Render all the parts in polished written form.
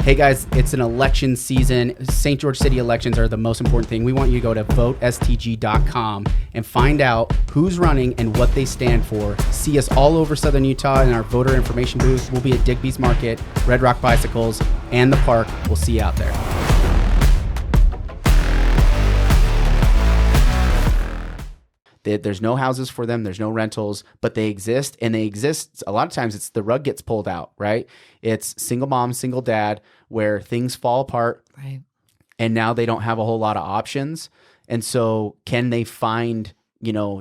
Hey guys, it's an election season. St. George City elections are the most important thing. We want you to go to votestg.com and find out who's running and what they stand for. See us all over Southern Utah in our voter information booth. We'll be at Digby's Market, Red Rock Bicycles, and the park. We'll see you out there. There's no houses for them. There's no rentals, but they exist, and they exist. A lot of times it's the rug gets pulled out, right? It's single mom, single dad, where things fall apart. Right. And now they don't have a whole lot of options. And so can they find,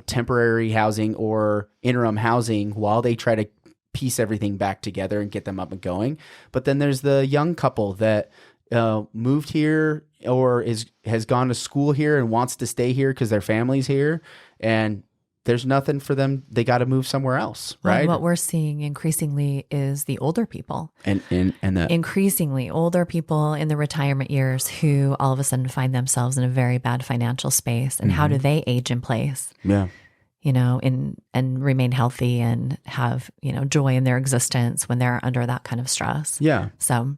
temporary housing or interim housing while they try to piece everything back together and get them up and going? But then there's the young couple that moved here or has gone to school here and wants to stay here because their family's here, and there's nothing for them. They got to move somewhere else, right? Well, what we're seeing increasingly is the older people, and the increasingly older people in the retirement years who all of a sudden find themselves in a very bad financial space. And how do they age in place? Yeah. And remain healthy and have, joy in their existence when they're under that kind of stress. Yeah. So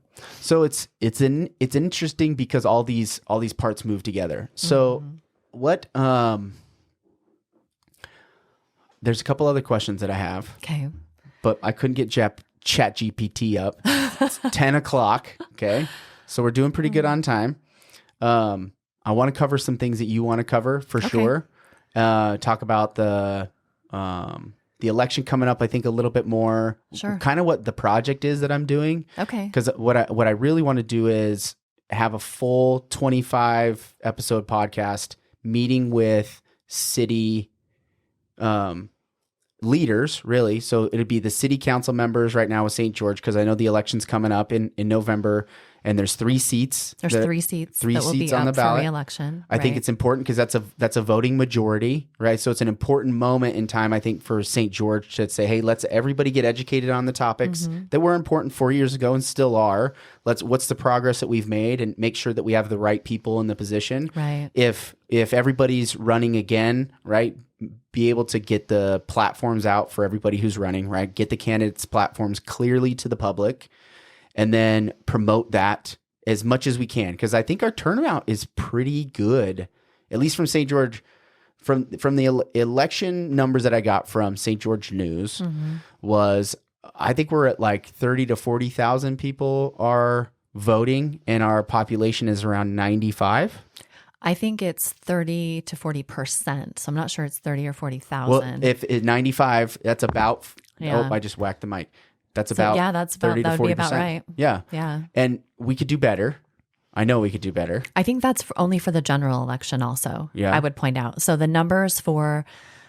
it's interesting because all these parts move together. So what there's a couple other questions that I have. Okay. But I couldn't get Chat GPT up. It's 10 o'clock. Okay. So we're doing pretty good on time. I want to cover some things that you want to cover for sure. Talk about the election coming up, I think a little bit more. Sure. Kind of what the project is that I'm doing. Okay. Because what I really want to do is have a full 25 episode podcast meeting with city leaders, really. So it'd be the city council members right now with St. George, because I know the election's coming up in November, and there's 3 seats. There's 3 seats. Three that will seats be on up the ballot. for re-election. I think it's important because that's a voting majority, right? So it's an important moment in time, I think, for St. George to say, hey, let's everybody get educated on the topics that were important 4 years ago and still are. What's the progress that we've made, and make sure that we have the right people in the position. Right. If everybody's running again, right, be able to get the platforms out for everybody who's running, right? Get the candidates' platforms clearly to the public, and then promote that as much as we can, because I think our turnout is pretty good, at least from St. George. From the election numbers that I got from St. George News was, I think we're at like 30 to 40,000 people are voting, and our population is around 95. I think it's 30 to 40%. So I'm not sure it's 30 or 40,000. Well, if it's 95, that's about. Yeah. Oh, I just whacked the mic. That's about. Yeah, that's about 30 that to would 40%. be about right. Yeah. Yeah. And we could do better. I know we could do better. I think that's only for the general election also. Yeah. I would point out. So the numbers for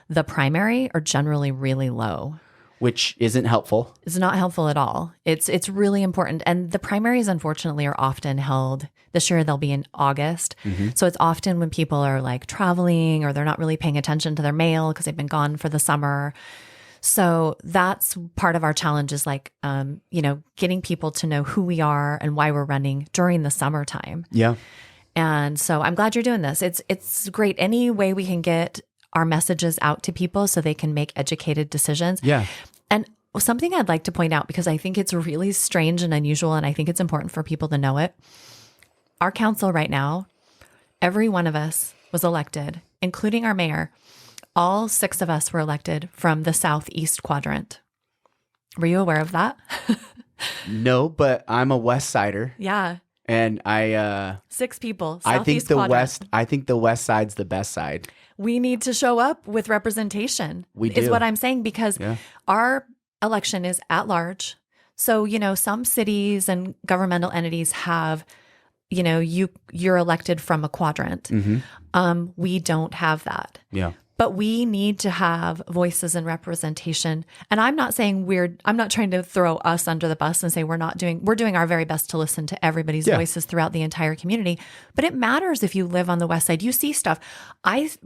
the primary are generally really low. Which isn't helpful. It's not helpful at all. It's really important. And the primaries, unfortunately, are often held. This year, they'll be in August. So it's often when people are like traveling, or they're not really paying attention to their mail because they've been gone for the summer. So that's part of our challenge, is like, getting people to know who we are and why we're running during the summertime. Yeah. And so I'm glad you're doing this. It's great. Any way we can get our messages out to people so they can make educated decisions. Yeah. And something I'd like to point out, because I think it's really strange and unusual, and I think it's important for people to know it. Our council right now, every one of us was elected, including our mayor. All 6 of us were elected from the southeast quadrant. Were you aware of that? No, but I'm a West Sider. Yeah. And I 6 people. I think the quadrant. West side's the best side. We need to show up with representation. We is do. what I'm saying, because our election is at large. So, some cities and governmental entities have, you're elected from a quadrant. We don't have that. Yeah. But we need to have voices and representation. And I'm not saying I'm not trying to throw us under the bus and say we're doing our very best to listen to everybody's voices throughout the entire community. But it matters if you live on the West Side. You see stuff.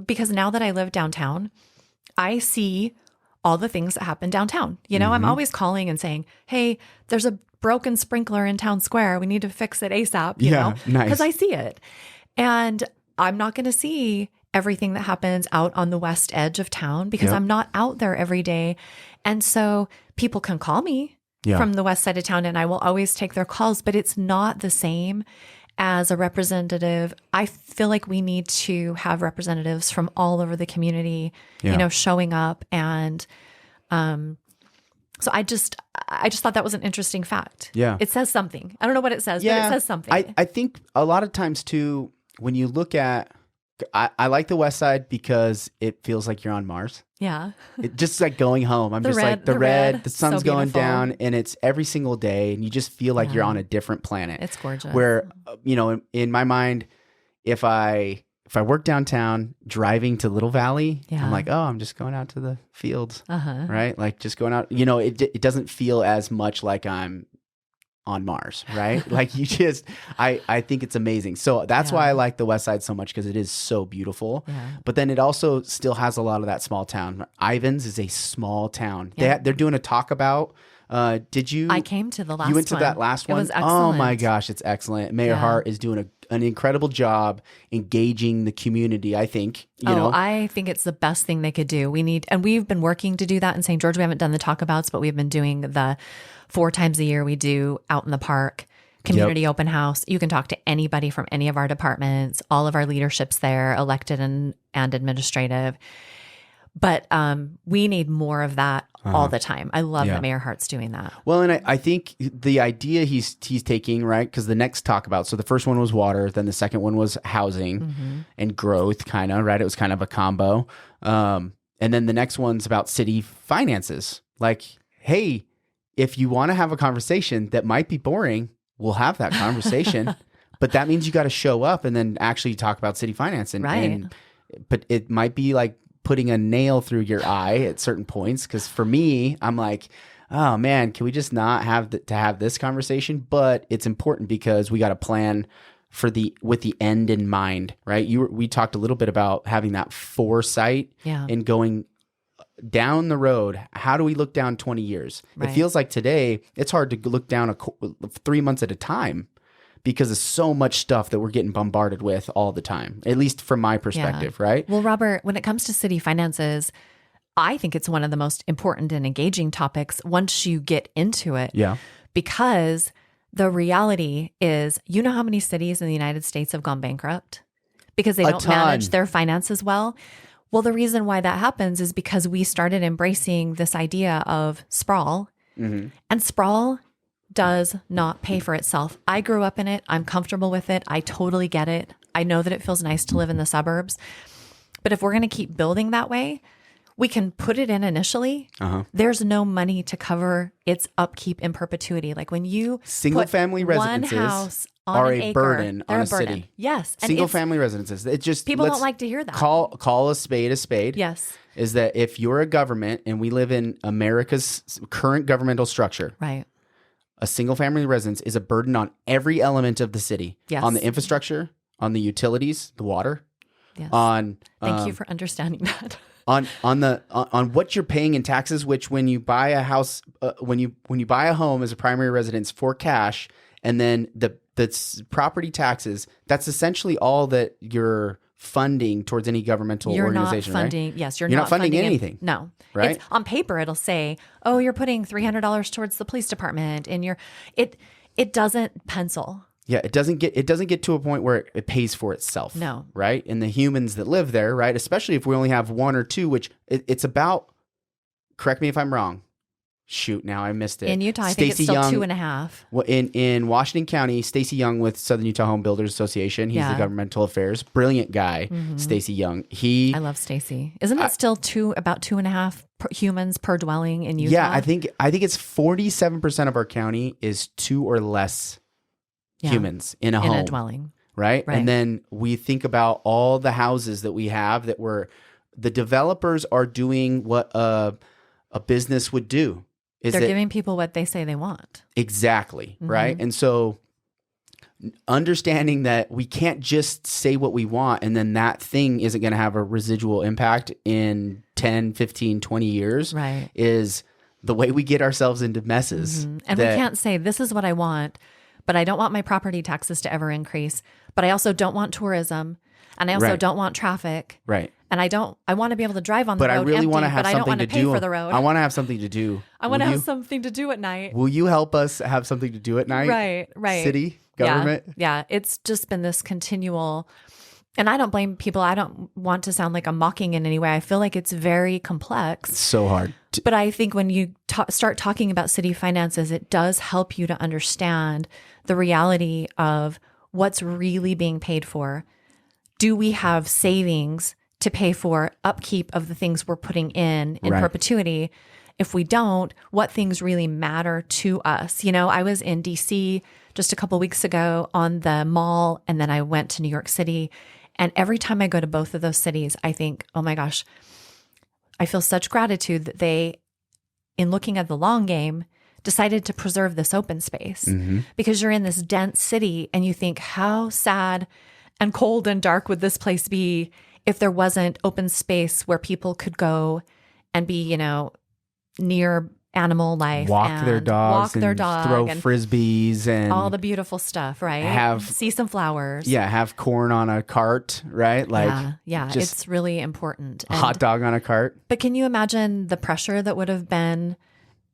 Because now that I live downtown, I see all the things that happen downtown. I'm always calling and saying, hey, there's a broken sprinkler in town square. We need to fix it ASAP, you know, nice. Because I see it. And I'm not going to see everything that happens out on the west edge of town because I'm not out there every day. And so people can call me from the west side of town, and I will always take their calls, but it's not the same as a representative. I feel like we need to have representatives from all over the community, showing up. And so I just thought that was an interesting fact. Yeah. It says something. I don't know what it says, but it says something. I think a lot of times too, when you look at, I like the west side because it feels like you're on Mars. Yeah. It just like going home. I'm just like the sun's so going beautiful. down, and it's every single day, and you just feel like you're on a different planet. It's gorgeous. Where, in my mind, if I work downtown driving to Little Valley, I'm like, oh, I'm just going out to the fields, right? Like just going out, it doesn't feel as much like I'm on Mars, right? Like you just, I think it's amazing. So that's why I like the west side so much, because it is so beautiful. Yeah. But then it also still has a lot of that small town. Ivins is a small town. Yeah. They're doing a talk about, did you? I came to the last one. You went to that last one? It was excellent. Oh my gosh, it's excellent. Mayor Hart is doing an incredible job engaging the community, I think. I think it's the best thing they could do. We've been working to do that in St. George. We haven't done the talkabouts, but we've been doing the 4 times a year we do out in the park, community open house. You can talk to anybody from any of our departments, all of our leadership's there, elected and administrative. But we need more of that all the time. I love that Mayor Hart's doing that. Well, and I think the idea he's taking, right, because the next talk about, so the first one was water, then the second one was housing and growth, kind of, right? It was kind of a combo. And then the next one's about city finances. Like, hey, if you want to have a conversation that might be boring, we'll have that conversation. But that means you got to show up and then actually talk about city finance. But it might be like putting a nail through your eye at certain points. Because for me, I'm like, oh man, can we just not have to have this conversation? But it's important because we got to plan with the end in mind, right? We talked a little bit about having that foresight and going down the road. How do we look down 20 years? Right. It feels like today it's hard to look down 3 months at a time, because of so much stuff that we're getting bombarded with all the time, at least from my perspective, right? Well, Robert, when it comes to city finances, I think it's one of the most important and engaging topics once you get into it. Yeah. Because the reality is, how many cities in the United States have gone bankrupt because they don't manage their finances well? Well, the reason why that happens is because we started embracing this idea of sprawl, and sprawl does not pay for itself. I grew up in it. I'm comfortable with it. I totally get it. I know that it feels nice to live in the suburbs. But if we're going to keep building that way, we can put it in initially. There's no money to cover its upkeep in perpetuity. Like when you single family residences one house on are an a acre, burden on a burden. city. Yes. Single family residences. It just people don't like to hear that. Call a spade a spade. Yes. Is that if you're a government and we live in America's current governmental structure, right? A single family residence is a burden on every element of the city. Yes. On the infrastructure, on the utilities, the water. Yes. Thank you for understanding that. on what you're paying in taxes, which when you buy a house, when you buy a home as a primary residence for cash, and then the property taxes, that's essentially all that you're funding towards any government organization, not funding, right? Yes, you're not funding anything. No. Right? On paper, it'll say, oh, you're putting $300 towards the police department, and it doesn't pencil. Yeah, it doesn't get to a point where it pays for itself. No. Right? And the humans that live there, right? Especially if we only have one or two, which it's about, correct me if I'm wrong. Shoot, now I missed it. In Utah, I think it's still 2.5. Well, in Washington County, Stacy Young with Southern Utah Home Builders Association. He's the governmental affairs. Brilliant guy, Stacy Young. I love Stacy. Isn't it still about 2.5 humans per dwelling in Utah? Yeah, I think it's 47% of our county is 2 or less humans in a home. In a dwelling. Right? And then we think about all the houses that we have that the developers are doing what a business would do. They're giving people what they say they want. Exactly. Right. And so understanding that we can't just say what we want and then that thing isn't going to have a residual impact in 10, 15, 20 years is the way we get ourselves into messes. And we can't say, this is what I want, but I don't want my property taxes to ever increase. But I also don't want tourism. And I also Right. don't want traffic. Right. And I want to be able to drive on the But road I really empty, want to have but I don't something want to to pay do. for the road. I want to have something to do. I want to Will have you? something to do at night. Will you help us have something to do at night? Right. City, government. Yeah. It's just been this continual, and I don't blame people. I don't want to sound like I'm mocking in any way. I feel like it's very complex. It's so hard. But I think when you start talking about city finances, it does help you to understand the reality of what's really being paid for. Do we have savings to pay for upkeep of the things we're putting in Right. perpetuity? If we don't, what things really matter to us? You know, I was in D.C. just a couple weeks ago on the mall, and then I went to New York City. And every time I go to both of those cities, I think, oh my gosh, I feel such gratitude that they, in looking at the long game, decided to preserve this open space. Because you're in this dense city and you think, how sad and cold and dark would this place be if there wasn't open space where people could go and be, you know, near animal life, Walk and their dogs, walk their and dog, throw and frisbees, and all the beautiful stuff, right? See some flowers. Yeah, have corn on a cart, right? Like, yeah, just it's really important. a hot dog on a cart. But can you imagine the pressure that would have been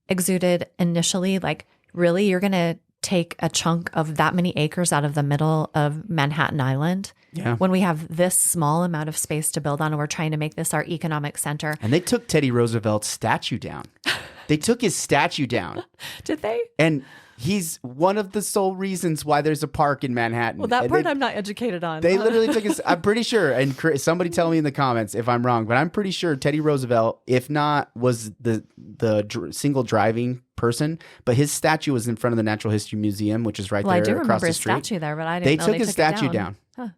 exuded initially? Like, really, you're going to take a chunk of that many acres out of the middle of Manhattan Island Yeah. when we have this small amount of space to build on, and we're trying to make this our economic center? And they took Teddy Roosevelt's statue down. They took his statue down. Did they? And he's one of the sole reasons why there's a park in Manhattan. Well, that And part I'm not educated on. They literally took his, I'm pretty sure, and somebody tell me in the comments if I'm wrong, but I'm pretty sure Teddy Roosevelt, if not was the single driving person, but his statue was in front of the Natural History Museum, which is right Well, I do there across remember the his street. statue there, but I They didn't know took his it statue down. Huh.